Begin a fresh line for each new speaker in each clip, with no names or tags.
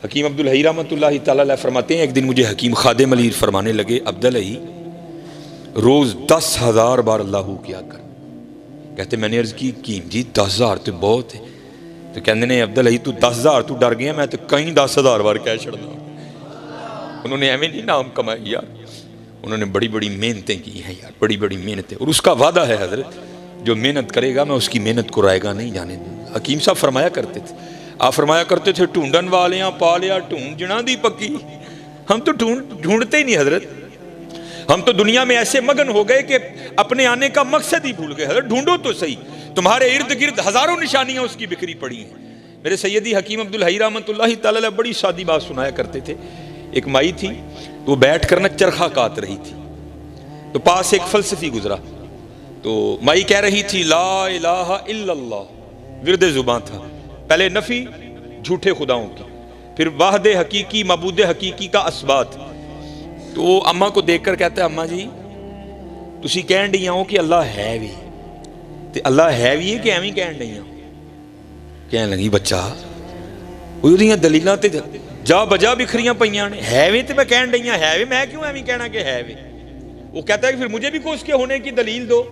حکیم عبدالحی رحمۃ اللہ تعالیٰ علیہ فرماتے ہیں ایک دن مجھے حکیم خادم علی فرمانے لگے عبدالحی روز 10,000 بار اللہ کیا کر. کہتے میں نے عرض کی جی 10,000 تو بہت ہے. تو کہتے ہیں عبدالحی تو 10,000 تو ڈر گیا، میں تو کہیں 10,000 بار کہہ چھڑنا. انہوں نے ایویں نہیں نام کمائی یار، انہوں نے بڑی بڑی محنتیں کی ہیں یار، بڑی بڑی محنتیں. اور اس کا وعدہ ہے حضرت جو محنت کرے گا میں اس کی محنت کو رائے گا نہیں جانے دوں. حکیم صاحب فرمایا کرتے تھے، آپ فرمایا کرتے تھے ڈھونڈن والیاں پا لیا ڈھونڈ جنا دی پکی. ہم تو ڈھونڈتے ہی نہیں حضرت، ہم تو دنیا میں ایسے مگن ہو گئے کہ اپنے آنے کا مقصد ہی بھول گئے. حضرت ڈھونڈو تو صحیح، تمہارے ارد گرد ہزاروں نشانیاں اس کی بکھری پڑی ہیں. میرے سیدی حکیم عبدالحی رحمۃ اللہ تعالی علیہ بڑی سادی بات سنایا کرتے تھے. ایک مائی تھی وہ بیٹھ کر نہ چرخہ کاٹ رہی تھی، تو پاس ایک فلسفی گزرا. تو مائی کہہ رہی تھی لا الہ الا اللہ، ورد زباں تھا. پہلے نفی جھوٹے خداؤں کی، پھر واحد حقیقی معبود حقیقی کا اثبات. تو وہ اماں کو دیکھ کر کہتا ہے اماں جی تسی کہن ڈیاں ہو کہ اللہ ہے بھی، تے اللہ ہے بھی ہے کہ ایویں کہن ڈیاں. کہنے لگی بچہ وہ دلیلاں تے جا بجا بکھریاں پئیاں نے، ہے وے تے میں کہن ڈیاں ہے وے، میں کیوں ایویں کہنا کہ ہے وے. وہ کہتا ہے کہ پھر مجھے بھی کوئی اس کے ہونے کی دلیل دو.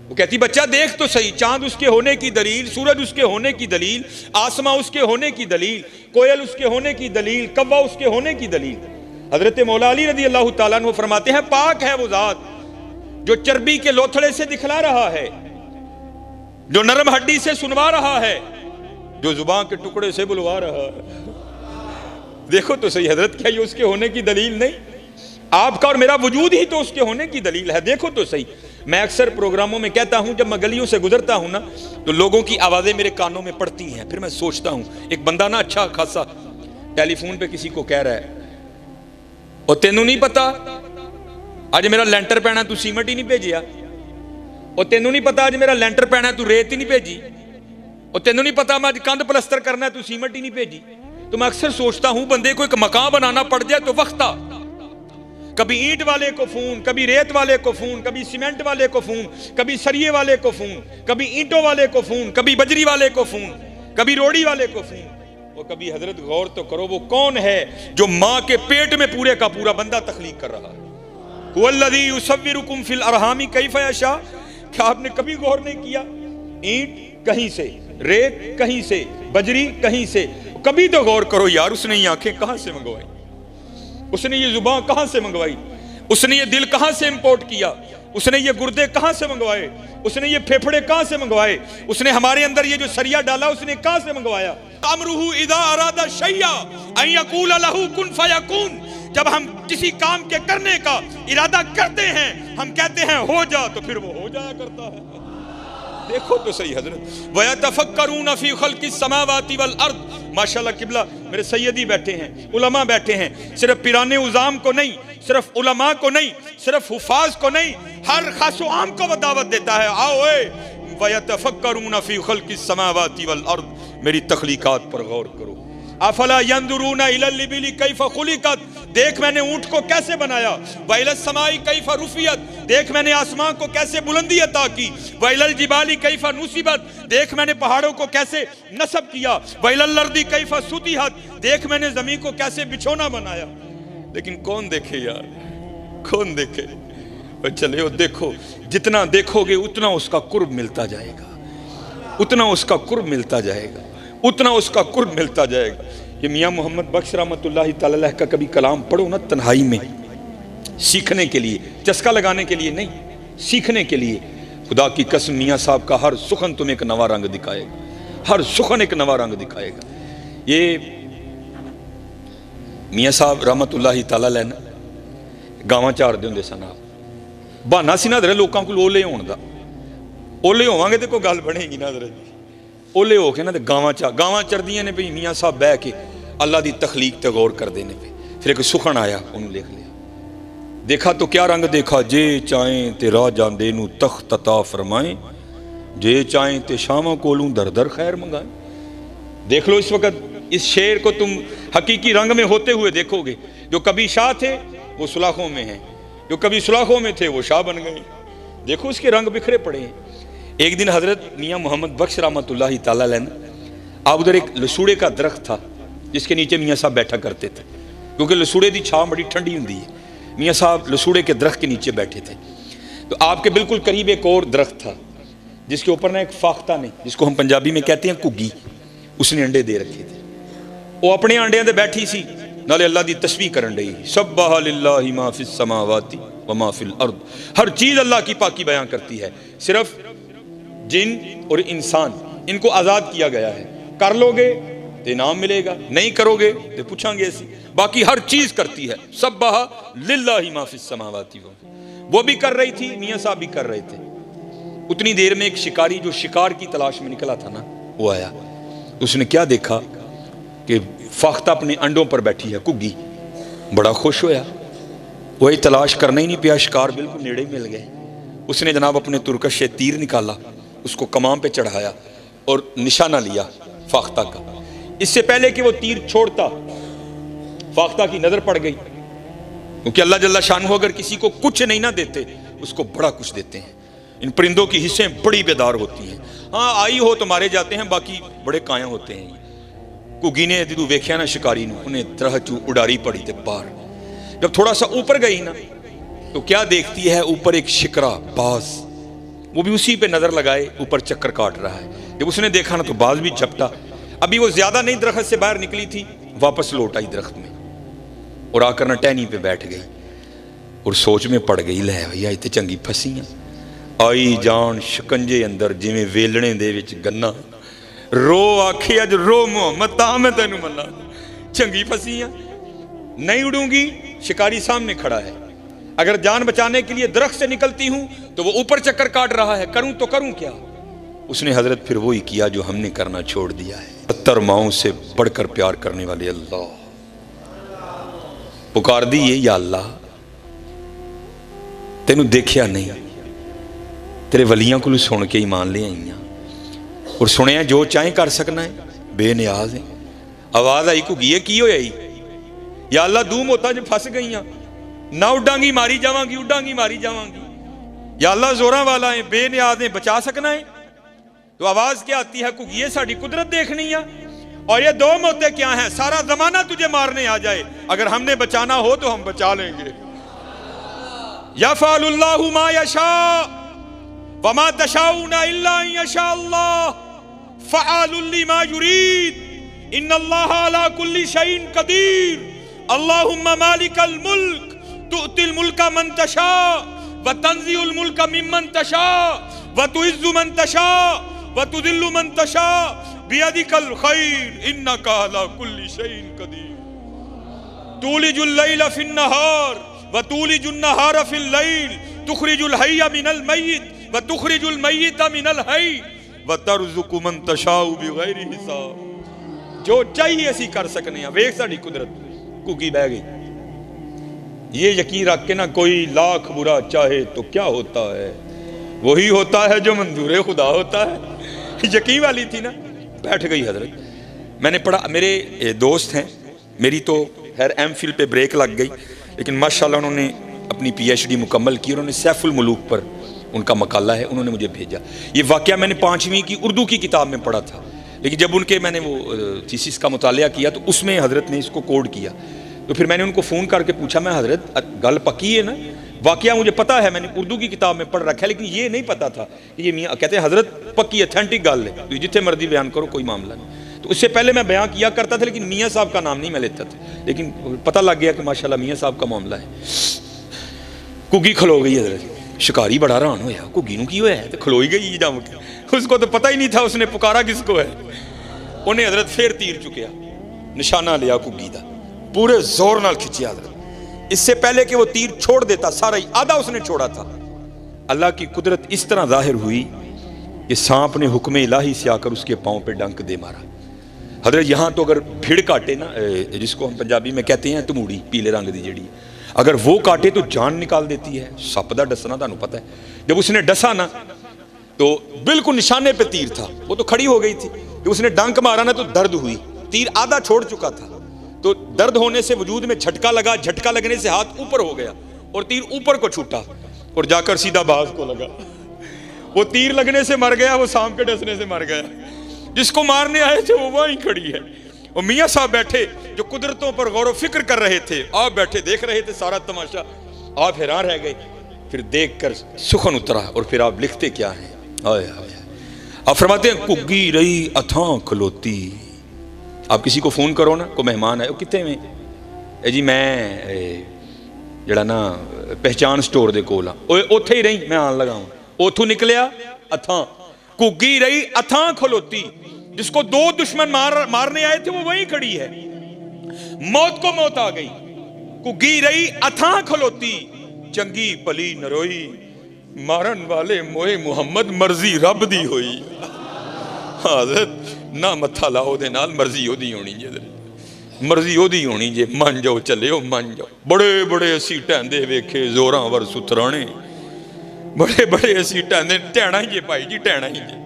وہ کہتی بچہ دیکھ تو صحیح، چاند اس کے ہونے کی دلیل، سورج اس کے ہونے کی دلیل، آسماں اس کے ہونے کی دلیل، کوئل اس کے ہونے کی دلیل، کوا اس کے ہونے کی دلیل. حضرت مولا علی رضی اللہ تعالیٰ عنہ فرماتے ہیں پاک ہے وہ ذات جو چربی کے لوتھڑے سے دکھلا رہا ہے، جو نرم ہڈی سے سنوا رہا ہے، جو زبان کے ٹکڑے سے بلوا رہا ہے. دیکھو تو صحیح حضرت، کیا یہ اس کے ہونے کی دلیل نہیں؟ آپ کا اور میرا وجود ہی تو اس کے ہونے کی دلیل ہے. دیکھو تو صحیح. میں اکثر پروگراموں میں کہتا ہوں جب میں گلیوں سے گزرتا ہوں نا تو لوگوں کی آوازیں میرے کانوں میں پڑتی ہیں. پھر میں سوچتا ہوں ایک بندہ نا اچھا خاصا ٹیلی فون پہ کسی کو کہہ رہا ہے اور تینوں نہیں پتا آج میرا لینٹر پینا تو سیمنٹ ہی نہیں بھیجیا، اور تینوں نہیں پتا آج میرا لینٹر پینا تو ریت ہی نہیں بھیجی، اور تینوں نہیں پتا میں آج کندھ پلستر کرنا ہے تو سیمنٹ ہی نہیں بھیجی. تو میں اکثر سوچتا ہوں بندے کو ایک مکان بنانا پڑ جائے تو وقت آ، کبھی اینٹ والے کو فون، کبھی ریت والے کو فون، کبھی سیمنٹ والے کو فون، کبھی سریے والے کو فون، کبھی اینٹوں والے کو فون، کبھی بجری والے کو فون، کبھی روڑی والے کو فون. وہ کبھی حضرت غور تو کرو وہ کون ہے جو ماں کے پیٹ میں پورے کا پورا بندہ تخلیق کر رہا ہے. هو الذی یصورکم فی الارحام کیف یشاء. کیا آپ نے کبھی غور نہیں کیا؟ اینٹ کہیں سے، ریت کہیں سے، بجری کہیں سے. کبھی تو غور کرو یار اس نے یہ آنکھیں کہاں سے منگوائی، اس نے یہ زبان کہاں سے منگوائی، اس نے یہ دل کہاں سے امپورٹ کیا، اس نے یہ گردے کہاں سے منگوائے، اس نے یہ پھیپھڑے کہاں سے منگوائے، اس نے ہمارے اندر یہ جو سریا ڈالا اس نے کہاں سے منگوایا. امرہ اذا اراد شیئا ان یقول لہ کن فیکون. جب ہم کسی کام کے کرنے کا ارادہ کرتے ہیں ہم کہتے ہیں ہو جا تو پھر وہ ہو جایا کرتا ہے. دیکھو تو صحیح حضرت. وَيَتَفَكَّرُونَ فِي خَلْقِ السَّمَاوَاتِ وَالْأَرْضِ. ماشاءاللہ قبلہ میرے سیدی بیٹھے ہیں، علماء بیٹھے ہیں، صرف پیران عظام کو نہیں، صرف علماء کو نہیں، صرف حفاظ کو نہیں، ہر خاص و عام کو وہ دعوت دیتا ہے آؤ اے وَيَتَفَكَّرُونَ فِي خَلْقِ السَّمَاوَاتِ وَالْأَرْضِ. میری تخلیقات پر غور کرو. افلا ينظرون الى الابل كيف خلقت. دیکھ میں نے اونٹ کو کیسے بنایا. والى السماء كيف رفعت. دیکھ میں نے آسمان کو کیسے بلندی عطا کی. والى الجبال كيف نصبت. دیکھ میں نے پہاڑوں کو کیسے نصب کیا. والى الارض كيف سطحت. دیکھ میں نے زمین کو کیسے بچھونا بنایا. لیکن کون دیکھے یار، کون دیکھے. چلے وہ دیکھو، جتنا دیکھو گے اتنا اس کا قرب ملتا جائے گا، اتنا اس کا قرب ملتا جائے گا، اتنا اس کا قرب ملتا جائے گا. یہ میاں محمد بخش رحمۃ اللہ تعالی علیہ کا کبھی کلام پڑھو نا تنہائی میں، سیکھنے کے لیے، چسکا لگانے کے لیے نہیں، سیکھنے کے لیے. خدا کی قسم میاں صاحب کا ہر سخن تمہیں ایک نوا رنگ دکھائے گا، ہر سخن ایک نوا رنگ دکھائے گا. یہ میاں صاحب رحمۃ اللہ تعالی علیہ نا گاواں چار دے ہوندے سن. بہانا سی نا لوکاں کول اولے ہون دا، اولے ہوواں گے تے کوئی گل بنے گی نا حضرت جی. اولے ہو کے نا گاواں چردیاں نے پئی میاں صاحب بہ کے اللہ دی تخلیق تے غور کر دینے پہ. پھر ایک سخن آیا انہوں لکھ لیا. دیکھا تو کیا رنگ دیکھا، جے چاہیں تے راہ جاندے نو تخت عطا فرمائیں، جے چاہیں تے شاموں کولوں در در خیر منگائیں. دیکھ لو اس وقت اس شعر کو تم حقیقی رنگ میں ہوتے ہوئے دیکھو گے. جو کبھی شاہ تھے وہ سلاخوں میں ہیں، جو کبھی سلاخوں میں تھے وہ شاہ بن گئے. دیکھو اس کے رنگ بکھرے پڑے ہیں. ایک دن حضرت میاں محمد بخش رحمۃ اللہ تعالی علیہ آپ ادھر ایک لسوڑے کا درخت تھا جس کے نیچے میاں صاحب بیٹھا کرتے تھے، کیونکہ لسوڑے دی چھاؤں بڑی ٹھنڈی ہوندی ہے۔ میاں صاحب لسوڑے کے درخت کے نیچے بیٹھے تھے، تو آپ کے بالکل قریب ایک اور درخت تھا جس کے اوپر نا ایک فاختہ نے، جس کو ہم پنجابی میں کہتے ہیں کگی، اس نے انڈے دے رکھے تھے۔ وہ اپنے انڈیاں دے بیٹھی سی، نالے اللہ دی تسبیح کرن رہی، سبح للہ ما فی السماوات وما فی الارض، ہر چیز اللہ کی پاکی بیان کرتی ہے، صرف جن اور انسان ان کو آزاد کیا گیا ہے، کر لو گے تو انعام ملے گا، نہیں کرو گے تو پوچھیں گے ایسی، باقی ہر چیز کرتی ہے۔ سبح للہ ما فی السماوات، وہ بھی کر رہی تھی، میاں صاحب بھی کر رہے تھے۔ اتنی دیر میں ایک شکاری جو شکار کی تلاش میں نکلا تھا نا، وہ آیا، اس نے کیا دیکھا کہ فاختہ اپنے انڈوں پر بیٹھی ہے کگی، بڑا خوش ہویا، وہی تلاش کرنا ہی نہیں پیا، شکار بالکل نیڑے مل گئے۔ اس نے جناب اپنے ترکش سے تیر نکالا، اس کو کمان پہ چڑھایا اور نشانہ لیا فاختہ کا۔ اس سے پہلے کہ وہ تیر چھوڑتا، فاختہ کی نظر پڑ گئی، کیونکہ اللہ جل شانہ اگر کسی کو کچھ نہیں نہ دیتے اس کو بڑا کچھ دیتے ہیں۔ ان پرندوں کی حصیں بڑی بیدار ہوتی ہیں، ہاں آئی ہو تو مارے جاتے ہیں، باقی بڑے قائم ہوتے ہیں۔ کگی نے جدو ویکھیا نا شکاری نے، انہیں طرح چو اڈاری پڑی تے پار، جب تھوڑا سا اوپر گئی نا تو کیا دیکھتی ہے، اوپر ایک شکرا باز، وہ بھی اسی پہ نظر لگائے اوپر چکر کاٹ رہا ہے۔ جب اس نے دیکھا نا تو باز بھی جھپٹا، ابھی وہ زیادہ نہیں درخت سے باہر نکلی تھی، واپس لوٹ آئی درخت میں اور آ کر نہ ٹہنی پہ بیٹھ گئی اور سوچ میں پڑ گئی، لے بھیا اتنے چنگی پھسی ہیں، آئی جان شکنجے اندر جویں ویلنے دے وچ گنا، رو آکھے اج رو محمد تا میں تینوں منا، چنگی پھسی ہیں، نہیں اڑوں گی۔ شکاری سامنے کھڑا ہے، اگر جان بچانے کے لیے درخت سے نکلتی ہوں تو وہ اوپر چکر کاٹ رہا ہے، کروں تو کروں کیا؟ اس نے حضرت پھر وہی کیا جو ہم نے کرنا چھوڑ دیا ہے۔ 70 ماؤں سے بڑھ کر پیار کرنے والے اللہ، پکار دیئے یا اللہ تینوں دیکھیا نہیں، تیرے ولیاں کو سن کے ایمان لے آئی ہیں اور سنے ہیں جو چاہیں کر سکنا ہے، بے نیاز ہیں۔ آواز آئی کو گیے کی ہوئی آئی، یا اللہ دوم ہوتا جب پھنس گئی ہیں، نہ اڈاں گی ماری جاواں گی، اڈاں گی ماری جاواں گی، یا اللہ زوراں والا ہیں، بے نیاز ہیں، بچا سکنا ہے۔ تو آواز کیا آتی ہے، کو یہ ساڑی قدرت دیکھنی ہے، اور یہ دو موتیں کیا ہیں، سارا زمانہ تجھے مارنے آ جائے، اگر ہم نے بچانا ہو تو ہم بچا لیں گے۔ یفعل اللہ ما یشاء وما تشاؤون الا ان یشاء اللہ فعال لما یرید ان اللہ علی کل شیء قدیر اللہم مالک الملک تؤتی الملک من تشاء وتنزع الملک ممن تشاء وتعز من تشاء وتذل من تشاء بیدک الخیر انک علی کل شیء قدیر تولج اللیل فی النہار وتولج النہار فی اللیل تخرج الحی من المیت وتخرج المیت من الحی وترزق من تشاء بغیر حساب۔ جو چاہیے اسی کر سکنے ہیں، ویکھ ساڈی قدرت کگی بہ گئی۔ یہ یقین رکھ کے نہ کوئی لاکھ برا چاہے تو کیا ہوتا ہے، وہی ہوتا ہے جو منظور خدا ہوتا ہے۔ یقین والی تھی نا، بیٹھ گئی حضرت۔ میں نے پڑھا، میرے دوست ہیں، میری تو خیر ایم فل پہ بریک لگ گئی، لیکن ماشاءاللہ انہوں نے اپنی پی ایچ ڈی مکمل کی، انہوں نے سیف الملوک پر ان کا مقالہ ہے، انہوں نے مجھے بھیجا۔ یہ واقعہ میں نے 5ویں کی اردو کی کتاب میں پڑھا تھا، لیکن جب ان کے میں نے وہ تھیسس کا مطالعہ کیا تو اس میں حضرت نے اس کو کوڈ کیا، تو پھر میں نے ان کو فون کر کے پوچھا، میں حضرت گل پکی ہے نا، واقعہ مجھے پتا ہے، میں نے اردو کی کتاب میں پڑھ رکھا ہے، لیکن یہ نہیں پتا تھا کہ یہ میاں کہتے ہیں حضرت پکی اتھینٹک گل ہے، تو جتنے مرضی بیان کرو کوئی معاملہ نہیں۔ تو اس سے پہلے میں بیان کیا کرتا تھا لیکن میاں صاحب کا نام نہیں میں لیتا تھا، لیکن پتہ لگ گیا کہ ماشاءاللہ میاں صاحب کا معاملہ ہے۔ کگی کھلو گئی حضرت، شکاری بڑا حیران ہویا، کگی نو کی ہوا ہے، تو کھلوئی گئی جم کے، اس کو تو پتہ ہی نہیں تھا اس نے پکارا کس کو ہے۔ انہیں حضرت پھر تیر چکیا، نشانہ لیا کگی دا، پورے زور نال کھچیا حضرت۔ اس سے پہلے کہ وہ تیر چھوڑ دیتا، سارا ہی آدھا اس نے چھوڑا تھا۔ اللہ کی قدرت اس طرح ظاہر ہوئی کہ سانپ نے حکم الہی سے آ کر اس کے پاؤں پہ ڈنک دے مارا۔ حضرت یہاں تو اگر بھیڑ کاٹے نا، جس کو ہم پنجابی میں کہتے ہیں تموڑی، پیلے رنگ دی جڑی، اگر وہ کاٹے تو جان نکال دیتی ہے۔ سپ دا ڈسنا تانوں پتہ ہے، جب اس نے ڈسا نا تو بالکل نشانے پہ تیر تھا، وہ تو کھڑی ہو گئی تھی، جب اس نے ڈنک مارا نا تو درد ہوئی، تیر آدھا چھوڑ چکا تھا، تو درد ہونے سے وجود میں جھٹکا لگا، جھٹکا لگنے سے ہاتھ اوپر ہو گیا اور تیر اوپر کو چھوٹا اور جا کر سیدھا باز کو لگا۔ وہ تیر لگنے سے مر گیا، وہ سانپ کے ڈسنے سے مر گیا، جس کو مارنے آئے تھے وہ وہیں کھڑی ہے۔ اور میاں صاحب بیٹھے جو قدرتوں پر غور و فکر کر رہے تھے، آپ بیٹھے دیکھ رہے تھے سارا تماشا، آپ حیران رہ گئے. پھر دیکھ کر سخن اترا اور پھر آپ لکھتے کیا ہیں؟ آپ فرماتے ہیں کگی رہی اتھاں کھلوتی. آپ کسی کو فون کرو نا، کوئی مہمان آئے، وہ کتنے میں جی میں جڑا نا پہچان سٹور دے کول ہاں، اوتھے ہی رہی، میں آن لگا ہوں. اوتھوں نکلیا اتھاں، کگی رہی اتھاں کھلوتی. جس کو دو دشمن مارنے آئے تھے وہ وہیں کھڑی ہے. موت کو موت آ گئی. کگی رہی اتھاں کھلوتی، چنگی پلی نروئی، مارن والے موئے محمد مرضی رب دی ہوئی. حضرت نہ متھا لاؤ دے نال، مرضی ہو دی ہونی جے، مرضی ہو دی ہونی جے. من جاؤ چلے ہو، من جاؤ. بڑے بڑے اسی ٹہندے ویکھے زوراں ور سترانے، بڑے بڑے اسی ٹہندے، ٹہنا ہی جے بھائی جی، ٹہنا ہی جے.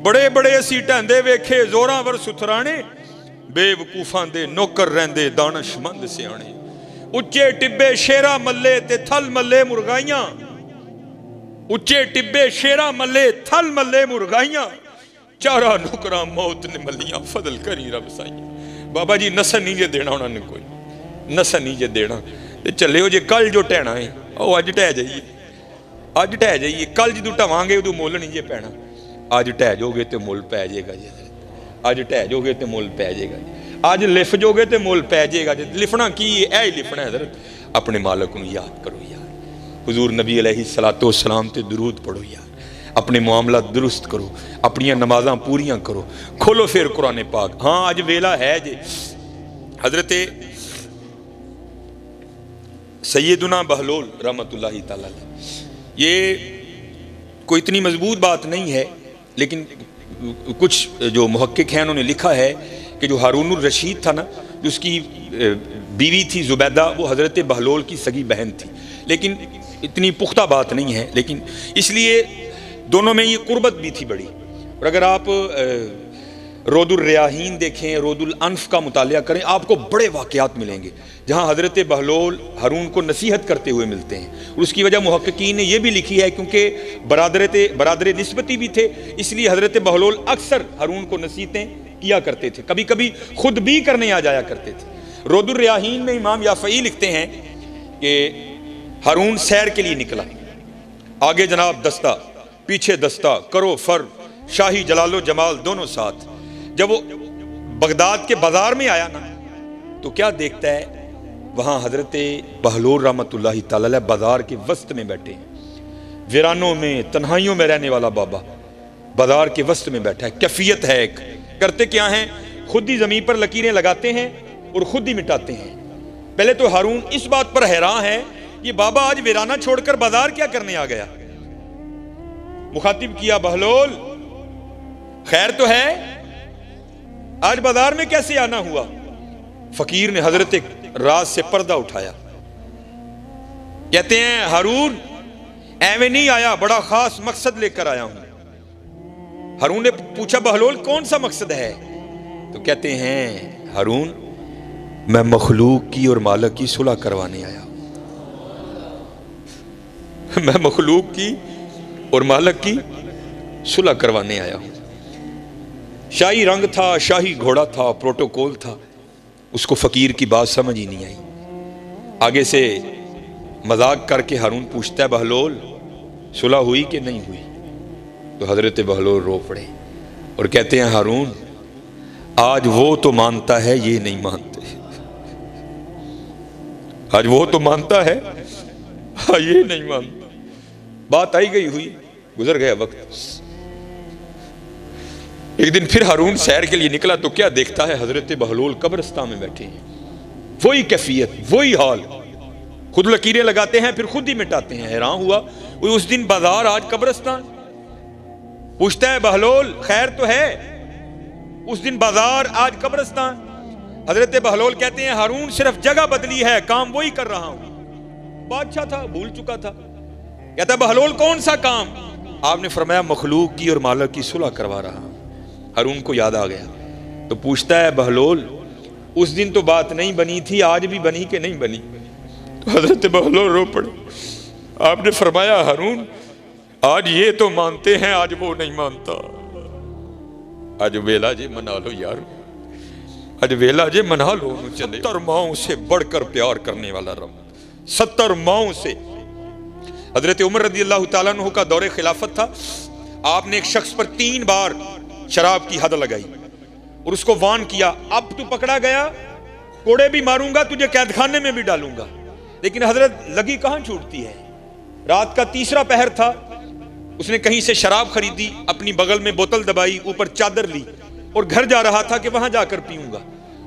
بڑے بڑے اسی ٹہندے ویکھے زوراں ور سترانے، بے وقوفاں دے نوکر رہندے دانش مند سیانے. اچے ٹبے شیرا ملے تے تھل ملے مرغائیاں، اچے ٹبے شیرا ملے تھل ملے مرغائیاں، چارہ نکراں موت نے ملیاں فضل کری رب سائیاں. بابا جی نسن نہیں جے دینا انہوں نے، کوئی نسن نہیں جے دینا. چلے ہو جے کل جو ٹہنا ہے وہ اج ٹہ جائیے، اج ٹہ جائیے. کل جدو ٹھواں گے ادو مول نہیں جے پینا. اج ٹہ جو گے تے مول پی جائے گا جی. اج ٹہ جو گے تے مول پی جائے گا جی. اج لف جو گے تے مول پی جائے گا جی. لفنا کی ہے؟ اے لفنا ہے حضرت، اپنے مالک کو یاد کرو یار. حضور نبی علیہ الصلوۃ والسلام تے درود پڑھو یار. اپنے معاملات درست کرو، اپنی نمازاں پوریاں کرو. کھولو پھر قرآن پاک. ہاں اج ویلا ہے جی. حضرت سیدنا بہلول رحمۃ اللہ تعالی علیہ، یہ کوئی اتنی مضبوط بات نہیں ہے، لیکن کچھ جو محقق ہیں انہوں نے لکھا ہے کہ جو ہارون الرشید تھا نا، جو اس کی بیوی تھی زبیدہ، وہ حضرت بہلول کی سگی بہن تھی. لیکن اتنی پختہ بات نہیں ہے، لیکن اس لیے دونوں میں یہ قربت بھی تھی بڑی. اور اگر آپ رود الریاحین دیکھیں، رود الانف کا مطالعہ کریں، آپ کو بڑے واقعات ملیں گے جہاں حضرت بہلول ہارون کو نصیحت کرتے ہوئے ملتے ہیں. اور اس کی وجہ محققین نے یہ بھی لکھی ہے کیونکہ برادر نسبتی بھی تھے، اس لیے حضرت بہلول اکثر ہارون کو نصیحتیں کیا کرتے تھے، کبھی کبھی خود بھی کرنے آ جایا کرتے تھے. رود الریاحین میں امام یافعی لکھتے ہیں کہ ہارون سیر کے لیے نکلا، آگے جناب دستہ، پیچھے دستہ، کرو فر، شاہی جلال و جمال دونوں ساتھ. جب وہ بغداد کے بازار میں آیا نا تو کیا دیکھتا ہے؟ وہاں حضرت بہلول رحمۃ اللہ تعالی علیہ بازار کے وسط میں بیٹھے ہیں، ویرانوں میں تنہائیوں میں رہنے والا بابا بازار کے وسط میں بیٹھا ہے. کیفیت ہے ایک. کرتے کیا ہیں؟ خود ہی زمین پر لکیریں لگاتے ہیں اور خود ہی مٹاتے ہیں. پہلے تو ہارون اس بات پر حیران ہے یہ بابا آج ویرانہ چھوڑ کر بازار کیا کرنے آ گیا. مخاطب کیا، بہلول خیر تو ہے؟ آج بازار میں کیسے آنا ہوا؟ فقیر نے حضرت راز سے پردہ اٹھایا. کہتے ہیں ہارون ایویں نہیں آیا، بڑا خاص مقصد لے کر آیا ہوں. ہارون نے پوچھا بہلول کون سا مقصد ہے؟ تو کہتے ہیں ہارون میں مخلوق کی اور مالک کی صلح کروانے آیا ہوں. میں مخلوق کی اور مالک کی صلح کروانے آیا ہوں. شاہی رنگ تھا، شاہی گھوڑا تھا، پروٹوکول تھا. اس کو فقیر کی بات سمجھ ہی نہیں آئی. آگے سے مذاق کر کے ہارون پوچھتا ہے بہلول صلح ہوئی کہ نہیں ہوئی؟ تو حضرت بہلول رو پڑے اور کہتے ہیں ہارون آج وہ تو مانتا ہے یہ نہیں مانتے. آج وہ تو مانتا ہے یہ نہیں مانتا. بات آئی گئی ہوئی، گزر گیا وقت. ایک دن پھر ہارون سیر کے لیے نکلا تو کیا دیکھتا ہے؟ حضرت بہلول قبرستان میں بیٹھے ہیں. وہی کیفیت، وہی حال. خود لکیریں لگاتے ہیں پھر خود ہی مٹاتے ہیں. حیران ہوا وہ اس دن بازار آج قبرستان. پوچھتا ہے بہلول خیر تو ہے؟ اس دن بازار آج قبرستان. حضرت بہلول کہتے ہیں ہارون صرف جگہ بدلی ہے، کام وہی کر رہا ہوں. بادشاہ تھا، بھول چکا تھا. کہتا ہے بہلول کون سا کام؟ آپ نے فرمایا مخلوق کی اور مالک کی صلح کروا رہا ہوں. ہارون کو یاد آ گیا تو پوچھتا ہے بہلول اس دن تو بات نہیں بنی تھی، آج بھی بنی کہ نہیں بنی؟ تو حضرت بہلول رو پڑے. آپ نے فرمایا ہارون آج یہ تو مانتے ہیں، آج وہ نہیں مانتا. آج ویلا جی منا لو یار. اج ویلا جے منا لو چلے 70 ماؤں سے بڑھ کر پیار کرنے والا رب، 70 ماؤں سے۔ حضرت عمر رضی اللہ تعالیٰ عنہ کا دور خلافت تھا، آپ نے ایک شخص پر 3 بار شراب کی حد لگائی اور اس کو وان کیا، اب تو پکڑا گیا کوڑے بھی ماروں گا، تجھے قید خانے میں بھی ڈالوں گا۔ لیکن حضرت لگی کہاں چھوٹتی ہے، رات کا تیسرا پہر تھا، اس نے کہیں سے شراب خریدی، اپنی بغل میں بوتل دبائی، اوپر چادر لی اور گھر جا رہا تھا کہ وہاں جا کر پیوں گا۔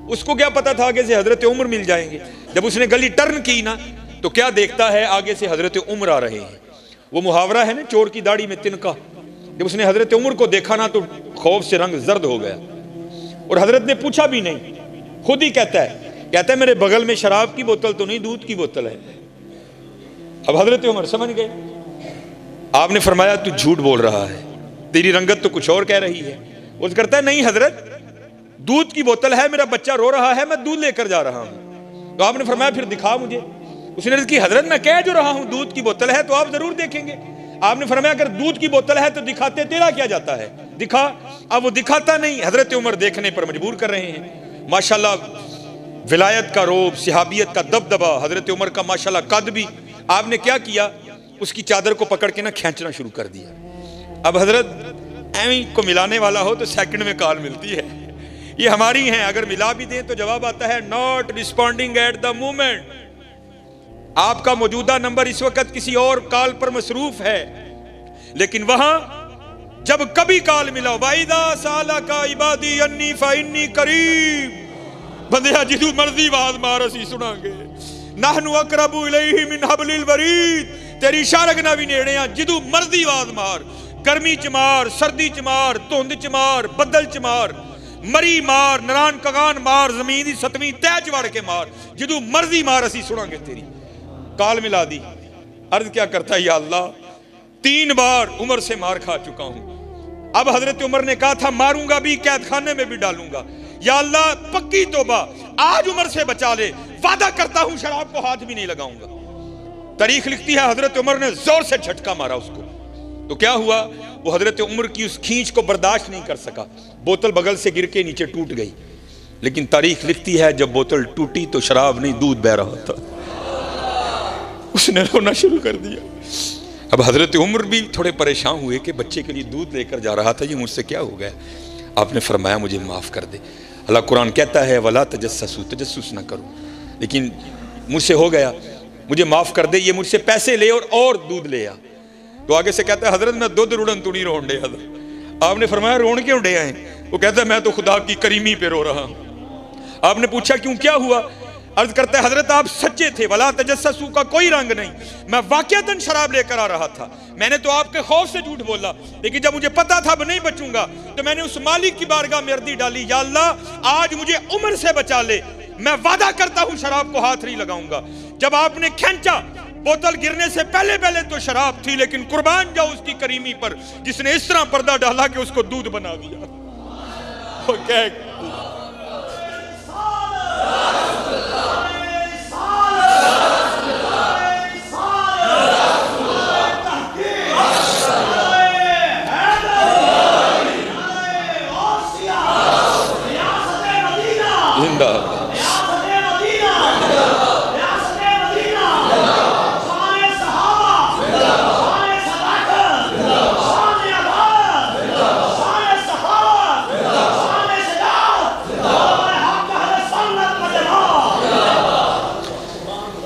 اس کو کیا پتا تھا آگے سے حضرت عمر مل جائیں گے۔ جب اس نے گلی ٹرن کی نا تو کیا دیکھتا ہے، آگے سے حضرت عمر آ رہے ہیں۔ وہ محاورہ ہے نا چور کی داڑھی میں تنکا، جب اس نے حضرت عمر کو دیکھا نا تو خوف سے رنگ زرد ہو گیا، اور حضرت نے پوچھا بھی نہیں، خود ہی کہتا ہے میرے بغل میں شراب کی بوتل تو نہیں، دودھ کی بوتل ہے۔ اب حضرت عمر سمجھ گئے، آپ نے فرمایا تو جھوٹ بول رہا ہے، تیری رنگت تو کچھ اور کہہ رہی ہے۔ وہ کرتا ہے نہیں حضرت، دودھ کی بوتل ہے، میرا بچہ رو رہا ہے، میں دودھ لے کر جا رہا ہوں۔ تو آپ نے فرمایا پھر دکھا مجھے۔ اس نے عرض کی حضرت میں کہہ جو رہا ہوں دودھ کی بوتل ہے، تو آپ ضرور دیکھیں گے۔ آپ نے فرمایا اگر دودھ کی بوتل ہے تو دکھاتے تیرا کیا جاتا ہے، دکھا۔ اب وہ دکھاتا نہیں، حضرت عمر دیکھنے پر مجبور کر رہے ہیں۔ ماشاءاللہ ولایت کا روب، صحابیت کا دبدبا، حضرت عمر کا ماشاءاللہ قد بھی۔ آپ نے کیا کیا، اس کی چادر کو پکڑ کے نا کھینچنا شروع کر دیا۔ اب حضرت ایویں کو ملانے والا ہو تو سیکنڈ میں کال ملتی ہے، یہ ہماری ہیں، اگر ملا بھی دیں تو جواب آتا ہے not responding at the moment۔ آپ کا موجودہ نمبر اس وقت کسی اور کال پر مصروف ہے، لیکن وہاں جب کبھی کال ملا وَإِذَا سَأَلَكَ عِبَادِي عَنِّي فَإِنِّي قَرِيبٌ، بندیا جدو مرضی آواز مار اسی سنا گے، نَحْنُ أَقْرَبُ إِلَيْهِ مِنْ حَبْلِ الْوَرِيدِ، تیری شارگنا بھی نیڑے ہیں، جدو مرضی آواز مار، گرمی چمار، سردی چمار، دھند چمار، بدل چمار، مری مار، نران کگان مار، زمین دی ستویں تہ چوڑ کے مار، جدو مرضی مار اسی سنا گے تیری۔ کال ملا دی، عرض کیا کرتا ہے یا اللہ 3 بار عمر سے مار کھا چکا ہوں، اب حضرت عمر نے کہا تھا ماروں گا بھی، قید خانے میں بھی ڈالوں گا، یا اللہ پکی توبہ آج عمر سے بچا لے، وعدہ کرتا ہوں شراب کو ہاتھ بھی نہیں لگاؤں گا۔ تاریخ لکھتی ہے حضرت عمر نے زور سے جھٹکا مارا اس کو، تو کیا ہوا، وہ حضرت عمر کی اس کھینچ کو برداشت نہیں کر سکا، بوتل بغل سے گر کے نیچے ٹوٹ گئی۔ لیکن تاریخ لکھتی ہے جب بوتل ٹوٹی تو شراب نہیں دودھ بہ رہا تھا، اس نے رونا شروع کر دیا۔ اب حضرت عمر بھی تھوڑے پریشان ہوئے کہ بچے کے لیے دودھ لے کر جا رہا تھا، یہ مجھ سے کیا ہو گیا۔ آپ نے فرمایا مجھے معاف کر دے، اللہ قرآن کہتا ہے وَلَا تَجَسَّسُوا، تجسس نہ کرو، لیکن مجھ سے ہو گیا، مجھے معاف کر دے، یہ مجھ سے پیسے لے اور دودھ لے آ۔ تو آگے سے کہتا ہے حضرت میں دودھ روڑن تو نہیں رون ڈے حضرت۔ آپ نے فرمایا رون کیوں ڈے آئے؟ وہ کہتا ہے میں تو خدا کی کریمی پہ رو رہا ہوں۔ آپ نے پوچھا کیوں، کیا ہوا؟ عرض کرتا ہے حضرت آپ سچے تھے، ولا تجسسوا کا کوئی رنگ نہیں، میں واقعتاً شراب لے کر آ رہا تھا، میں نے تو آپ کے خوف سے جھوٹ بولا، لیکن جب مجھے پتا تھا اب نہیں بچوں گا تو میں نے اس مالک کی بارگاہ میں عرضی ڈالی، یا اللہ آج مجھے عمر سے بچا لے، میں وعدہ کرتا ہوں شراب کو ہاتھ نہیں لگاؤں گا۔ جب آپ نے کھینچا، بوتل گرنے سے پہلے تو شراب تھی، لیکن قربان جاؤ اس کی کریمی پر جس نے اس طرح پردہ ڈالا کہ اس کو دودھ بنا دیا۔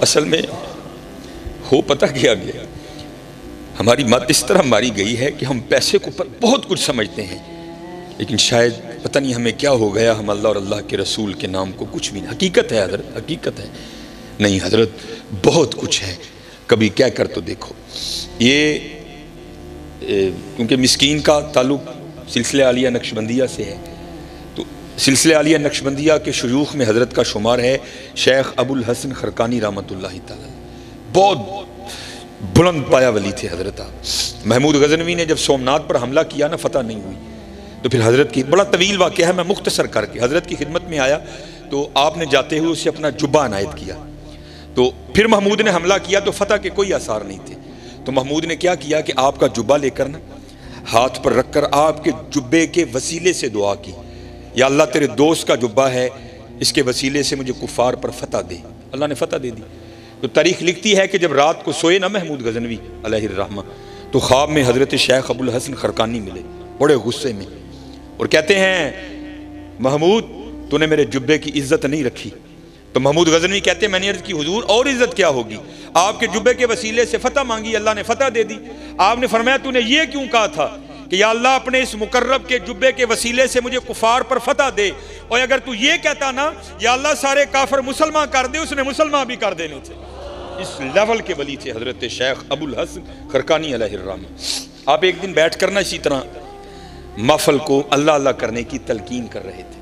اصل میں ہو پتہ کیا گیا، ہماری مت اس طرح ماری گئی ہے کہ ہم پیسے کو بہت کچھ سمجھتے ہیں، لیکن شاید پتہ نہیں ہمیں کیا ہو گیا، ہم اللہ اور اللہ کے رسول کے نام کو کچھ بھی نہیں۔ حقیقت ہے حضرت، حقیقت ہے، نہیں حضرت بہت کچھ ہے، کبھی کہہ کر تو دیکھو۔ یہ کیونکہ مسکین کا تعلق سلسلہ عالیہ نقشبندیہ سے ہے، تو سلسلہ عالیہ نقشبندیہ کے شیوخ میں حضرت کا شمار ہے شیخ ابو الحسن خرقانی رحمۃ اللہ تعالی، بہت بلند پایا ولی تھے حضرت۔ محمود غزنوی نے جب سومنات پر حملہ کیا نا، فتح نہیں ہوئی، تو پھر حضرت کی بڑا طویل واقعہ ہے، میں مختصر کر کے حضرت کی خدمت میں آیا تو آپ نے جاتے ہوئے اسے اپنا جبہ عنایت کیا، تو پھر محمود نے حملہ کیا تو فتح کے کوئی آثار نہیں تھے، تو محمود نے کیا کیا کہ آپ کا جبہ لے کر نا ہاتھ پر رکھ کر آپ کے جبے کے وسیلے سے دعا کی، یا اللہ تیرے دوست کا جبہ ہے، اس کے وسیلے سے مجھے کفار پر فتح دے۔ اللہ نے فتح دے دی۔ تو تاریخ لکھتی ہے کہ جب رات کو سوئے نا محمود غزنوی علیہ الرحمہ، تو خواب میں حضرت شیخ ابو الحسن خرقانی ملے بڑے غصے میں، اور کہتے ہیں محمود تو نے میرے جبے کی عزت نہیں رکھی۔ تو محمود غزنوی کہتے ہیں میں نے عرض کی حضور اور عزت کیا ہوگی، آپ کے جبے کے وسیلے سے فتح مانگی، اللہ نے فتح دے دی۔ آپ نے فرمایا تو نے یہ کیوں کہا تھا کہ یا اللہ اپنے اس مقرب کے جبے کے وسیلے سے مجھے کفار پر فتح دے، اور اگر تو یہ کہتا نا یا اللہ سارے کافر مسلمان کر دے، اس نے مسلمان بھی کر دینے تھے۔ اس لیول کے ولی تھے حضرت شیخ ابو الحسن خرقانی علیہ الرحمہ۔ آپ ایک دن بیٹھ کر نا اسی طرح محفل کو اللہ اللہ کرنے کی تلقین کر رہے تھے،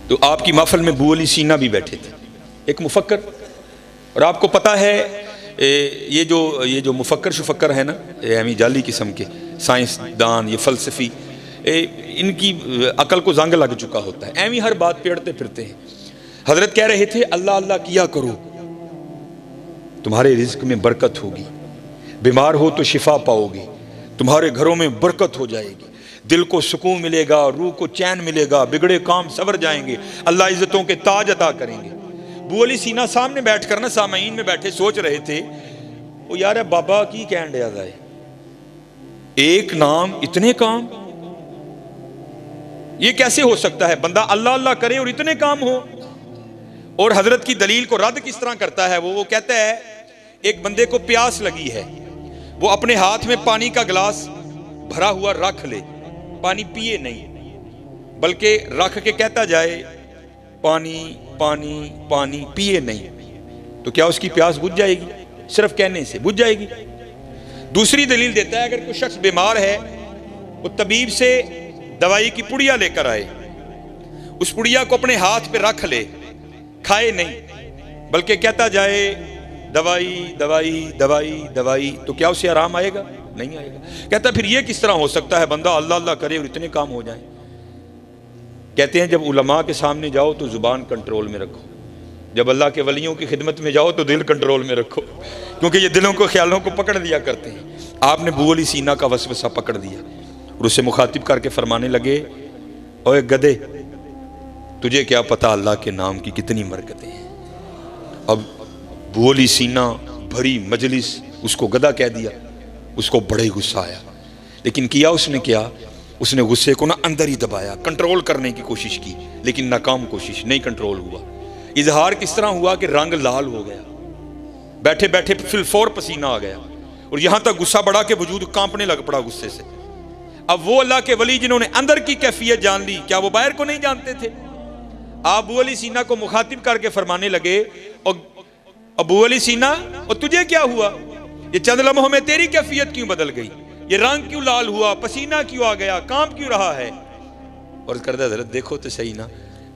تو آپ کی محفل میں ابو علی سینا بھی بیٹھے تھے، ایک مفکر، اور آپ کو پتہ ہے یہ جو مفکر شفکر ہے نا، ہمیں جعلی قسم کے سائنس دان، یہ فلسفی، ان کی عقل کو زنگ لگ چکا ہوتا ہے، ایویں ہر بات پیڑتے پھرتے ہیں۔ حضرت کہہ رہے تھے اللہ اللہ کیا کرو تمہارے رزق میں برکت ہوگی، بیمار ہو تو شفا پاؤ گے، تمہارے گھروں میں برکت ہو جائے گی، دل کو سکون ملے گا، روح کو چین ملے گا، بگڑے کام سور جائیں گے، اللہ عزتوں کے تاج عطا کریں گے۔ ابو علی سینا سامنے بیٹھ کر نا سامعین میں بیٹھے سوچ رہے تھے وہ یار بابا کی کہن ڈیا ہے، ایک نام اتنے کام، یہ کیسے ہو سکتا ہے بندہ اللہ اللہ کرے اور اتنے کام ہو؟ اور حضرت کی دلیل کو رد کس طرح کرتا ہے وہ کہتا ہے ایک بندے کو پیاس لگی ہے، وہ اپنے ہاتھ میں پانی کا گلاس بھرا ہوا رکھ لے، پانی پیے نہیں بلکہ رکھ کے کہتا جائے پانی پانی پانی، پیے نہیں، تو کیا اس کی پیاس بجھ جائے گی؟ صرف کہنے سے بجھ جائے گی۔ دوسری دلیل دیتا ہے اگر کوئی شخص بیمار ہے وہ طبیب سے دوائی کی پڑیا لے کر آئے، اس پڑیا کو اپنے ہاتھ پہ رکھ لے، کھائے نہیں بلکہ کہتا جائے دوائی دوائی دوائی دوائی، تو کیا اسے آرام آئے گا؟ نہیں آئے گا۔ کہتا پھر یہ کس طرح ہو سکتا ہے بندہ اللہ اللہ کرے اور اتنے کام ہو جائیں؟ کہتے ہیں جب علماء کے سامنے جاؤ تو زبان کنٹرول میں رکھو، جب اللہ کے ولیوں کی خدمت میں جاؤ تو دل کنٹرول میں رکھو، کیونکہ یہ دلوں کو خیالوں کو پکڑ دیا کرتے ہیں۔ آپ نے ابو علی سینا کا وسوسہ پکڑ دیا اور اسے مخاطب کر کے فرمانے لگے اوے گدھے، تجھے کیا پتا اللہ کے نام کی کتنی برکتیں ہیں۔ اب ابو علی سینا بھری مجلس اس کو گدھا کہہ دیا، اس کو بڑے غصہ آیا، لیکن کیا اس نے کیا، اس نے غصے کو نا اندر ہی دبایا، کنٹرول کرنے کی کوشش کی لیکن ناکام کوشش، نہیں کنٹرول ہوا۔ اظہار کس طرح ہوا کہ رنگ لال ہو گیا، بیٹھے بیٹھے فی الفور پسینہ آ گیا، اور یہاں تک غصہ بڑھا کہ وجود کانپنے لگ پڑا غصے سے۔ اب وہ اللہ کے ولی جنہوں نے اندر کی کیفیت جان لی، کیا وہ باہر کو نہیں جانتے تھے؟ ابو علی سینا کو مخاطب کر کے فرمانے لگے ابو علی سینا اور تجھے کیا ہوا؟ یہ چند لمحوں میں تیری کیفیت کیوں بدل گئی؟ یہ رنگ کیوں لال ہوا؟ پسینہ کیوں آ گیا؟ کام کیوں رہا ہے؟ اور کردہ حضرت دیکھو تو صحیح نا،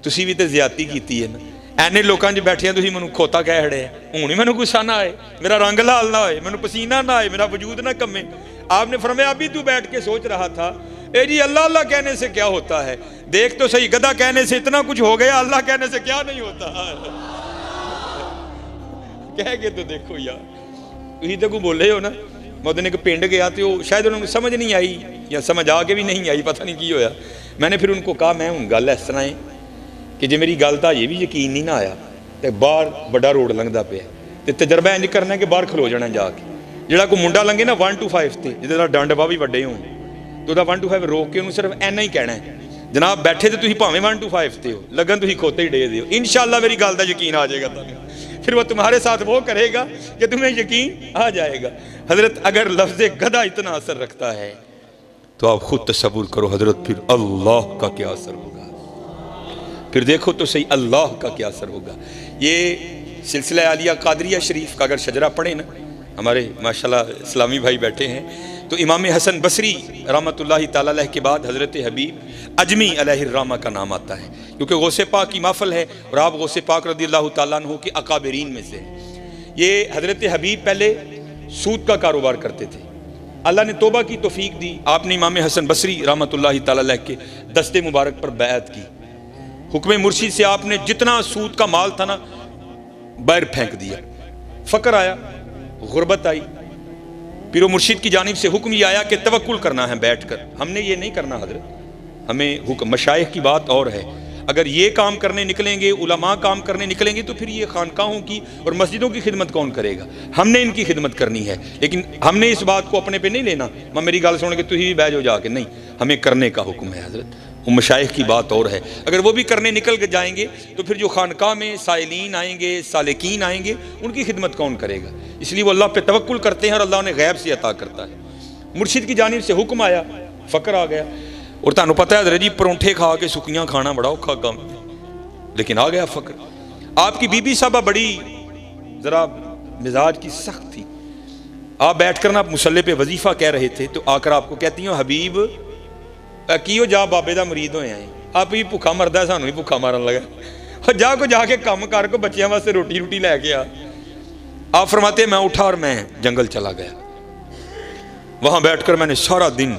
تسی بھی تو زیادتی کیتی ہے نا، اینے لوکاں جو بیٹھے ہیں تسی منو کھوتا کہہ ہڑے ہیں، ہوں ہی منو غصہ نہ آئے، میرا رنگ لال نہ ہوئے، منو پسینہ نہ آئے، میرا وجود نہ کمے۔ آپ نے فرمایا ابھی تو بیٹھ کے سوچ رہا تھا اے جی اللہ اللہ کہنے سے کیا ہوتا ہے، دیکھ تو صحیح گدھا کہنے سے اتنا کچھ ہو گیا، اللہ کہنے سے کیا نہیں ہوتا۔ کہہ کے تو دیکھو یار، تھی تو کو بولے ہو نا، میں ادھر ایک پنڈ گیا تو شاید انہوں نے سمجھ نہیں آئی یا سمجھ آ کے بھی نہیں آئی، پتہ نہیں کی ہویا۔ میں نے پھر ان کو کہا میں ہوں گل اس طرح ہے کہ جی میری گل تو یہ بھی یقین نہیں نہ آیا تو باہر بڑا روڈ لنگتا پیا تو تجربہ انج کرنا کہ باہر کھلو جانا جا کے، جہاں کوئی منڈا لنگے نا 1 to 5 تے جہاں ڈنڈ باہ بھی وڈے ہون تو 1 to 5 روک کے انہوں صرف اینا ہی کہنا ہے جناب بیٹھے تو تھی پاویں 1 to 5 تے ہو، لگن تھی کھوتے ہی ڈے دیو، انشاءاللہ میری گل کا یقین آ جائے گا تمہیں، پھر وہ تمہارے ساتھ وہ کرے گا کہ تمہیں یقین آ جائے گا۔ حضرت اگر لفظ گدھا اتنا اثر رکھتا ہے تو آپ خود تصور کرو حضرت پھر اللہ کا کیا اثر ہوگا، پھر دیکھو تو صحیح اللہ کا کیا اثر ہوگا۔ یہ سلسلہ عالیہ قادریہ شریف کا اگر شجرہ پڑھیں نا، ہمارے ماشاءاللہ اسلامی بھائی بیٹھے ہیں، تو امام حسن بصری رحمۃ اللہ تعالیٰ علیہ کے بعد حضرت حبیب اجمی علیہ الرحمہ کا نام آتا ہے، کیونکہ غوث پاک کی محفل ہے اور آپ غوث پاک رضی اللہ تعالیٰ عنہ کے اکابرین میں سے ہیں۔ یہ حضرت حبیب پہلے سود کا کاروبار کرتے تھے، اللہ نے توبہ کی توفیق دی، آپ نے امام حسن بصری رحمۃ اللہ تعالیٰ علیہ کے دست مبارک پر بیعت کی، حکم مرشد سے آپ نے جتنا سود کا مال تھا نا باہر پھینک دیا، فقر آیا، غربت آئی، پیر و مرشد کی جانب سے حکم یہ آیا کہ توکل کرنا ہے بیٹھ کر، ہم نے یہ نہیں کرنا حضرت، ہمیں حکم مشائخ کی بات اور ہے، اگر یہ کام کرنے نکلیں گے، علماء کام کرنے نکلیں گے، تو پھر یہ خانقاہوں کی اور مسجدوں کی خدمت کون کرے گا؟ ہم نے ان کی خدمت کرنی ہے، لیکن ہم نے اس بات کو اپنے پہ نہیں لینا، میں میری گل سن کے تھی بھی بہ جاؤ جا کے، نہیں، ہمیں کرنے کا حکم ہے حضرت۔ وہ مشائخ کی بات اور ہے، اگر وہ بھی کرنے نکل کے جائیں گے تو پھر جو خانقاہ میں سائلین آئیں گے، سالکین آئیں گے، ان کی خدمت کون کرے گا؟ اس لیے وہ اللہ پہ توکل کرتے ہیں اور اللہ انہیں غیب سے عطا کرتا ہے۔ مرشد کی جانب سے حکم آیا، فقر آ گیا، اور تانوں پتہ ہے حضرت جی پرونٹھے کھا کے سکیاں کھانا بڑا اوکھا کام، لیکن آ گیا فقر۔ آپ کی بی بی صاحبہ بڑی ذرا مزاج کی سخت تھی، آپ بیٹھ کر نا مصلی پہ وظیفہ کہہ رہے تھے تو آ کر آپ کو کہتی ہیں حبیب کیوں جا بابے دا مرید ہوئے ہیں، آپ بھی بھوکا مرد ہے، سانوں بھی بھوکا مارن لگا، اور جا کے کام کر کو بچیاں واسطے روٹی لے کے آ۔ آپ فرماتے ہیں میں اٹھا اور میں جنگل چلا گیا، وہاں بیٹھ کر میں نے سارا دن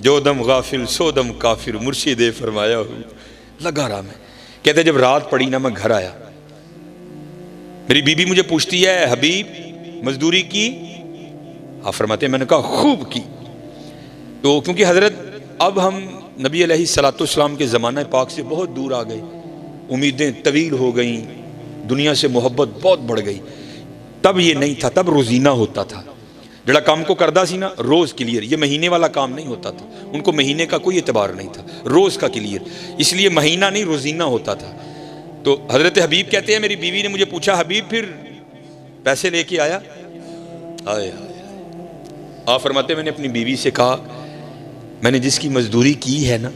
جو دم غافل سو دم کافر مرشد فرمایا ہوں لگا رہا۔ میں کہتے جب رات پڑی نا میں گھر آیا، میری بیوی مجھے پوچھتی ہے حبیب مزدوری کی؟ آپ فرماتے ہیں میں نے کہا خوب کی۔ تو کیونکہ حضرت اب ہم نبی علیہ الصلوۃ والسلام کے زمانہ پاک سے بہت دور آ گئے، امیدیں طویل ہو گئیں، دنیا سے محبت بہت بڑھ گئی۔ تب یہ نہیں تھا، تب روزینہ ہوتا تھا، جڑا کام کو کردہ سی نا روز کلیئر، یہ مہینے والا کام نہیں ہوتا تھا، ان کو مہینے کا کوئی اعتبار نہیں تھا، روز کا کلیئر، اس لیے مہینہ نہیں روزینہ ہوتا تھا۔ تو حضرت حبیب کہتے ہیں میری بیوی نے مجھے پوچھا حبیب پھر پیسے لے کے آیا؟ آئے آپ فرماتے میں نے اپنی بیوی سے کہا میں نے جس کی مزدوری کی ہے نا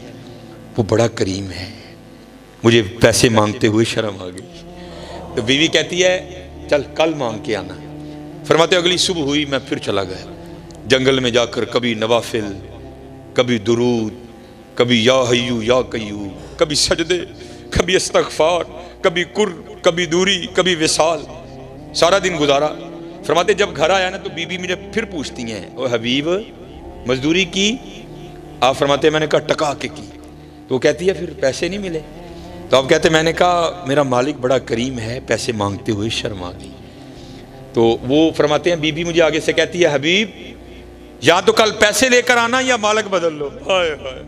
وہ بڑا کریم ہے، مجھے پیسے مانگتے ہوئے شرم آ گئی۔ تو بیوی کہتی ہے چل کل مانگ کے آنا۔ فرماتے اگلی صبح ہوئی میں پھر چلا گیا جنگل میں، جا کر کبھی نوافل، کبھی درود، کبھی یا حیو یا قیوم، کبھی سجدے، کبھی استغفار، کبھی کبھی دوری، کبھی وصال، سارا دن گزارا۔ فرماتے جب گھر آیا نا تو بیوی مجھے پھر پوچھتی ہیں او حبیب مزدوری کی؟ آپ فرماتے میں نے کہا ٹکا کے کی۔ تو وہ کہتی ہے پھر پیسے نہیں ملے؟ تو آپ کہتے میں نے کہا میرا مالک بڑا کریم ہے، پیسے مانگتے ہوئے شرم آ گئی۔ تو وہ فرماتے ہیں بی بی مجھے آگے سے کہتی ہے حبیب یا تو کل پیسے لے کر آنا یا مالک بدل لو۔ ہائے ہائے،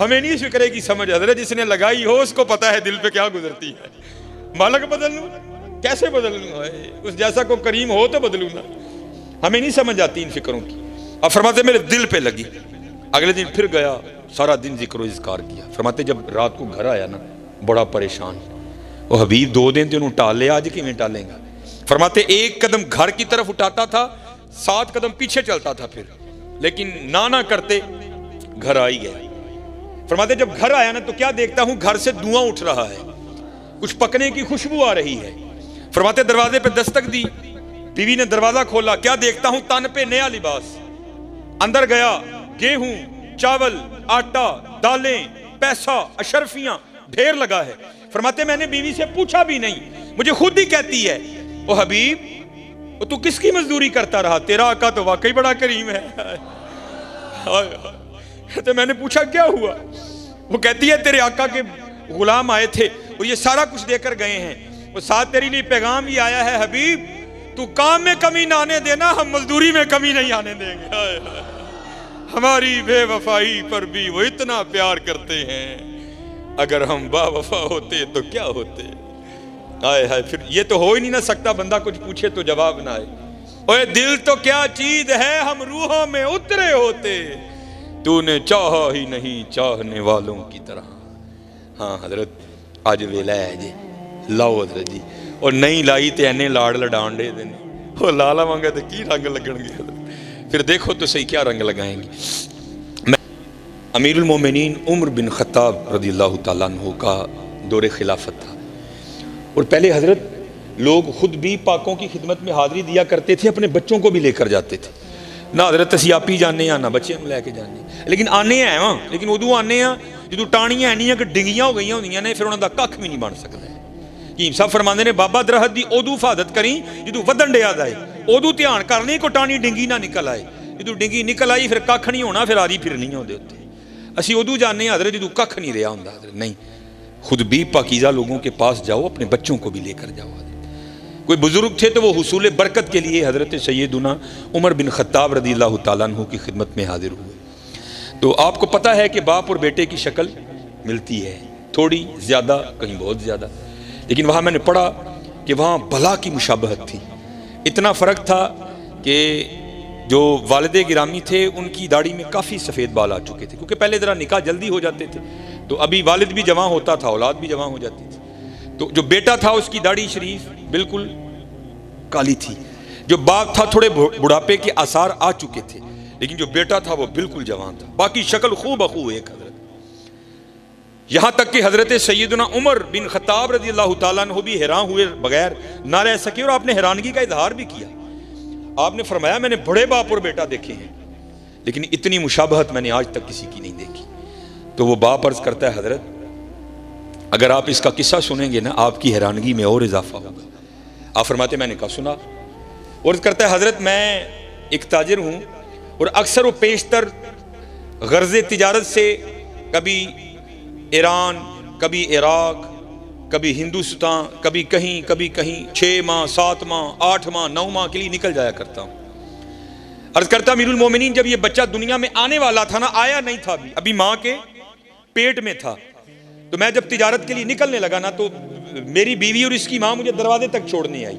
ہمیں نہیں فکرے کی سمجھ حضرت، جس نے لگائی ہو اس کو پتا ہے دل پہ کیا گزرتی ہے۔ مالک بدل لوں کیسے بدل لوں؟ اس جیسا کو کریم ہو تو بدلوں نا، ہمیں نہیں سمجھ آتی ان فکروں کی۔ اب فرماتے میرے دل پہ لگی، اگلے دن پھر گیا، سارا دن ذکر و اذکار کیا۔ فرماتے جب رات کو گھر آیا نا بڑا پریشان، وہ حبیب 2 دن تو انہوں ٹال لے، آج کیویں ٹالیں گا؟ فرماتے 1 قدم گھر کی طرف اٹھاتا تھا، 7 قدم پیچھے چلتا تھا پھر، لیکن نہ کرتے گھر آ ہی گئے۔ فرماتے جب گھر آیا نا تو کیا دیکھتا ہوں گھر سے دھواں اٹھ رہا ہے، کچھ پکنے کی خوشبو آ رہی ہے۔ فرماتے دروازے پہ دستک دی، بیوی نے دروازہ کھولا، کیا دیکھتا ہوں تن پہ نیا لباس، اندر گیا گیہوں، چاول، آٹا، دالیں، پیسہ، اشرفیاں ڈھیر لگا ہے۔ فرماتے میں نے بیوی سے پوچھا بھی نہیں، مجھے خود ہی کہتی ہے او حبیب تو کس کی مزدوری کرتا رہا؟ تیرا آقا تو واقعی بڑا کریم ہے۔ تو میں نے پوچھا کیا ہوا؟ وہ کہتی ہے تیرے آقا کے غلام آئے تھے اور یہ سارا کچھ دے کر گئے ہیں، اور ساتھ تیرے لیے پیغام بھی آیا ہے حبیب تو کام میں کمی نہ آنے دینا، ہم مزدوری میں کمی نہیں آنے دیں گے۔ ہماری بے وفائی پر بھی وہ اتنا پیار کرتے ہیں، اگر ہم با وفا ہوتے تو کیا ہوتے؟ آئے ہائے، پھر یہ تو ہو ہی نہیں نہ سکتا بندہ کچھ پوچھے تو جواب نہ آئے۔ اوے دل تو کیا چیز ہے ہم روحوں میں اترے ہوتے، تو نے چاہا ہی نہیں چاہنے والوں کی طرح۔ ہاں حضرت آج ویلا ہے جی، لاؤ حضرت جی، اور نہیں لائی تے اینے لاڑ لڈان دے دینے، وہ لالا مانگا تے کی رنگ لگن گے حضرت، پھر دیکھو تو صحیح کیا رنگ لگائیں گے۔ امیر المومنین عمر بن خطاب رضی اللہ تعالیٰ عنہ کا دور خلافت تھا، اور پہلے حضرت لوگ خود بھی پاکوں کی خدمت میں حاضری دیا کرتے تھے، اپنے بچوں کو بھی لے کر جاتے تھے، نہ حضرت تسیاپی جانے ہیں نہ بچے لے کے جانے ہیں، لیکن آنے ہیں ہاں، لیکن ادو آنے ہیں جدو ٹانیاں اینیاں کہ ڈنگیاں ہو گئی ہوندیاں نے، پھر انہوں دا ککھ بھی نہیں بن سکتا ہے۔ حکیم صاحب فرماندے نے بابا درخت دی ادو حفاظت کریں جدو ودن ڈیا جائے، ادو دھیان کرنے کو ٹانی ڈنگی نہ نکل آئے، جدو ڈنگی نکل آئی پھر ککھ نہیں ہونا، پھر آری پھر نہیں ہوندے ہوتے۔ اسی ادو جانے حضرت جدو ککھ نہیں رہا ہوندا حضرت، نہیں، خود بھی پاکیزہ لوگوں کے پاس جاؤ، اپنے بچوں کو بھی لے کر جاؤ۔ کوئی بزرگ تھے تو وہ حصول برکت کے لیے حضرت سیدنا عمر بن خطاب رضی اللہ تعالیٰ عنہ کی خدمت میں حاضر ہوئے۔ تو آپ کو پتہ ہے کہ باپ اور بیٹے کی شکل ملتی ہے، تھوڑی زیادہ، کہیں بہت زیادہ، لیکن وہاں میں نے پڑھا کہ وہاں بلا کی مشابہت تھی. اتنا فرق تھا کہ جو والد گرامی تھے ان کی داڑھی میں کافی سفید بال آ چکے تھے، کیونکہ پہلے ذرا نکاح جلدی ہو جاتے تھے، تو ابھی والد بھی جوان ہوتا تھا، اولاد بھی جوان ہو جاتی تھی. تو جو بیٹا تھا اس کی داڑھی شریف بالکل کالی تھی، جو باپ تھا تھوڑے بڑھاپے کے آثار آ چکے تھے، لیکن جو بیٹا تھا وہ بالکل جوان تھا، باقی شکل خوب بخو ایک حضرت. یہاں تک کہ حضرت سیدنا عمر بن خطاب رضی اللہ تعالیٰ عنہ بھی حیران ہوئے بغیر نہ رہ سکے، اور آپ نے حیرانگی کا اظہار بھی کیا. آپ نے فرمایا میں نے بڑے باپ اور بیٹا دیکھے ہیں لیکن اتنی مشابہت میں نے آج تک کسی کی نہیں دیکھی. تو وہ باپ عرض کرتا ہے حضرت اگر آپ اس کا قصہ سنیں گے نا آپ کی حیرانگی میں اور اضافہ ہوگا. آپ فرماتے میں نے کہا سنا. اور کہتا ہے حضرت میں ایک تاجر ہوں اور اکثر و بیشتر غرض تجارت سے کبھی ایران، کبھی عراق، کبھی ہندوستان، کبھی کہیں 6 ماہ 7 ماہ 8 ماہ 9 ماہ کے لیے نکل جایا کرتا ہوں. عرض کرتا امیر المومنین جب یہ بچہ دنیا میں آنے والا تھا نا، آیا نہیں تھا ابھی ماں کے پیٹ میں تھا، تو میں جب تجارت کے لیے نکلنے لگا نا تو میری بیوی اور اس کی ماں مجھے دروازے تک چھوڑنے آئی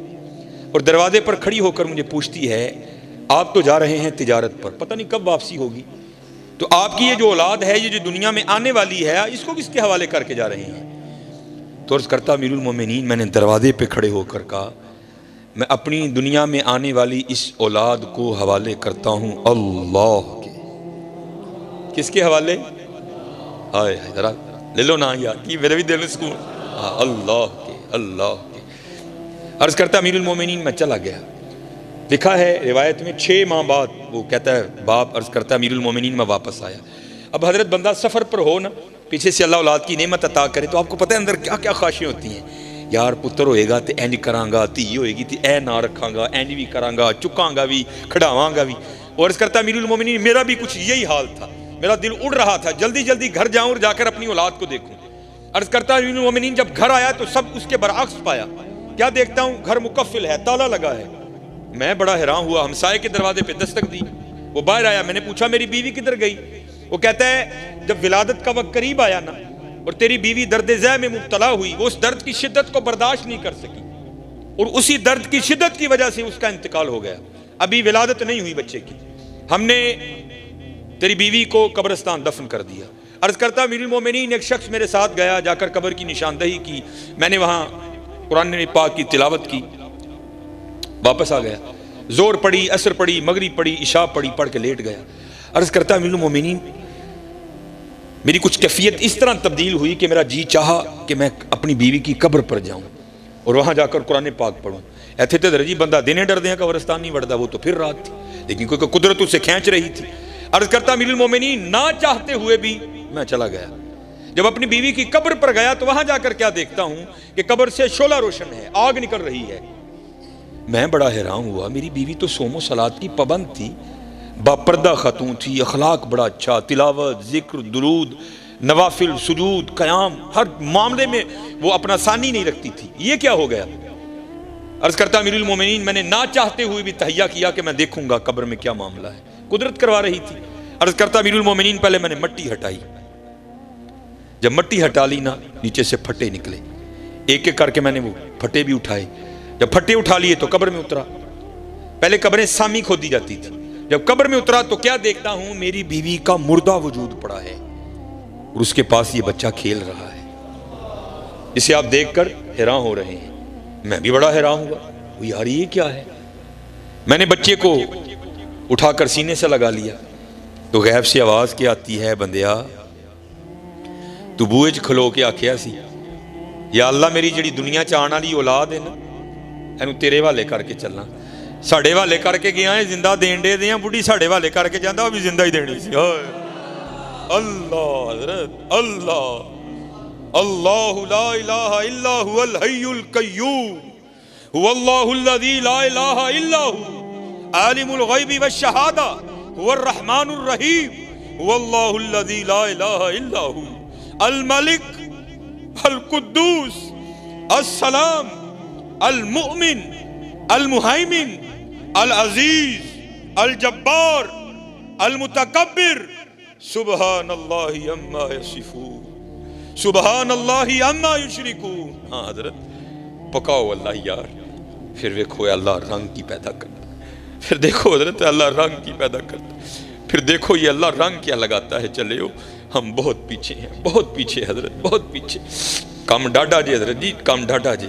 اور دروازے پر کھڑی ہو کر مجھے پوچھتی ہے آپ تو جا رہے ہیں تجارت پر، پتہ نہیں کب واپسی ہوگی، تو آپ کی یہ جو اولاد ہے یہ جو دنیا میں آنے والی ہے اس کو کس کے حوالے کر کے جا رہے ہیں؟ تو عرض کرتا امیر المومنین میں نے دروازے پہ کھڑے ہو کر کہا میں اپنی دنیا میں آنے والی اس اولاد کو حوالے کرتا ہوں اللہ کے. کس کے حوالے؟ ہائے ذرا لے لو نا یار کہ میرے بھی دل میں سکون. اللہ کے. عرض کرتا امیر المومنین میں چلا گیا. لکھا ہے روایت میں 6 ماہ بعد وہ کہتا ہے باپ عرض کرتا امیر المومنین میں واپس آیا. اب حضرت بندہ سفر پر ہو نا، پیچھے سے اللہ اولاد کی نعمت عطا کرے تو آپ کو پتہ ہے اندر کیا کیا خواہشیں ہوتی ہیں. یار پتر ہوئے گا تو اینج کراں گا، دھی ہوئے گی تو اے نہ رکھاں گا، اینج بھی کراں گا، چکاں گا بھی، کھڑاواں گا بھی. اور عرض کرتا امیر المومنین میرا بھی کچھ یہی حال تھا، میرا دل اڑ رہا تھا جلدی جلدی گھر جاؤں اور جا کر اپنی اولاد کو دیکھوں. عرض کرتا امیر المومنین جب گھر آیا تو سب اس کے برعکس پایا. کیا دیکھتا ہوں گھر مقفل ہے، تالا لگا ہے. میں بڑا حیران ہوا، ہمسائے کے دروازے پہ دستک دی، وہ باہر آیا. میں نے پوچھا میری بیوی کدھر گئی؟ وہ کہتا ہے جب ولادت کا وقت قریب آیا نا اور تیری بیوی درد ذہ میں مبتلا ہوئی، وہ اس درد کی شدت کو برداشت نہیں کر سکی اور اسی درد کی شدت کی وجہ سے اس کا انتقال ہو گیا. ابھی ولادت نہیں ہوئی بچے کی، ہم نے تیری بیوی کو قبرستان دفن کر دیا. عرض کرتا امیر المومنین ایک شخص میرے ساتھ گیا، جا کر قبر کی نشاندہی کی، میں نے وہاں قرآن پاک کی تلاوت کی، واپس آ گیا. زور پڑی، عصر پڑی، مغرب پڑی، عشاء پڑی، پڑھ کے لیٹ گیا. عرض کرتا امیر المومنین میری کچھ کیفیت اس طرح تبدیل ہوئی کہ میرا جی چاہا کہ میں اپنی بیوی کی قبر پر جاؤں اور وہاں جا کر قرآن پاک پڑھوں. ایتھے تے درجی بندہ دینے ڈر دیں قبرستان نہیں وڑتا، وہ تو پھر رات تھی لیکن کوئی قدرت اسے کھینچ رہی تھی. عرض کرتا امیر المومنین نہ چاہتے ہوئے بھی میں چلا گیا. جب اپنی بیوی کی قبر پر گیا تو وہاں جا کر کیا دیکھتا ہوں کہ قبر سے شعلہ روشن ہے، آگ نکل رہی ہے. میں بڑا حیران ہوا، میری بیوی تو صوم و صلات کی پابند تھی، باپردہ خاتون تھی، اخلاق بڑا اچھا، تلاوت، ذکر، درود، نوافل، سجود، قیام، ہر معاملے میں وہ اپنا ثانی نہیں رکھتی تھی. یہ کیا ہو گیا؟ عرض کرتا امیر المومنین میں نے نہ چاہتے ہوئے بھی تہیہ کیا کہ میں دیکھوں گا قبر میں کیا معاملہ ہے. قدرت کروا رہی تھی. عرض کرتا امیر المومنین پہلے میں نے مٹی ہٹائی. جب مٹی ہٹا لی نا نیچے سے پھٹے نکلے، ایک ایک کر کے میں نے وہ پھٹے بھی اٹھائے. جب پھٹے اٹھا لیے تو قبر میں اترا. پہلے قبریں سامی کھودی جاتی تھی، جب قبر میں اترا تو کیا دیکھتا ہوں میری بیوی کا مردہ وجود پڑا ہے اور اس کے پاس یہ بچہ کھیل رہا ہے. اسے آپ دیکھ کر حیران ہو رہے ہیں، میں بھی بڑا حیران ہوا. یار یہ کیا ہے؟ میں نے بچے کو اٹھا کر سینے سے لگا لیا تو غیب سے آواز کیا آتی ہے، بندیا تو بوئے چ کھلو کے آکھیا سی یا اللہ میری جڑی دنیا چ آن والی اولاد ہے نا اینو تیرے والے کر کے چلنا. ساڑے والے کر کے گیا ہے، زندہ دین دے دیاں، بڑھی ساڑے والے کر کے جاندہ وہ بھی زندہ ہی دینی سی. اللہ حضرت اللہ اللہ لا الہ الا هو الحی القیوم هو اللہ الذی لا الہ الا هو عالم الغیب والشہادہ هو الرحمن الرحیم هو اللہ الذی لا الہ الا هو الملک القدوس السلام المؤمن المہیمن العزیز الجبار المتکبر سبحان اللہ عما یصفون. سبحان اللہ عما یشرکون. ہاں حضرت پکاؤ اللہ یار. پھر دیکھو اللہ رنگ کی پیدا کرتا. پھر دیکھو حضرت اللہ رنگ کی پیدا کرتا. پھر دیکھو یہ اللہ رنگ کیا لگاتا ہے. چلے ہو ہم بہت پیچھے ہیں, بہت پیچھے حضرت, بہت پیچھے. کم ڈاڈا جی حضرت جی, کم ڈاڈا جی.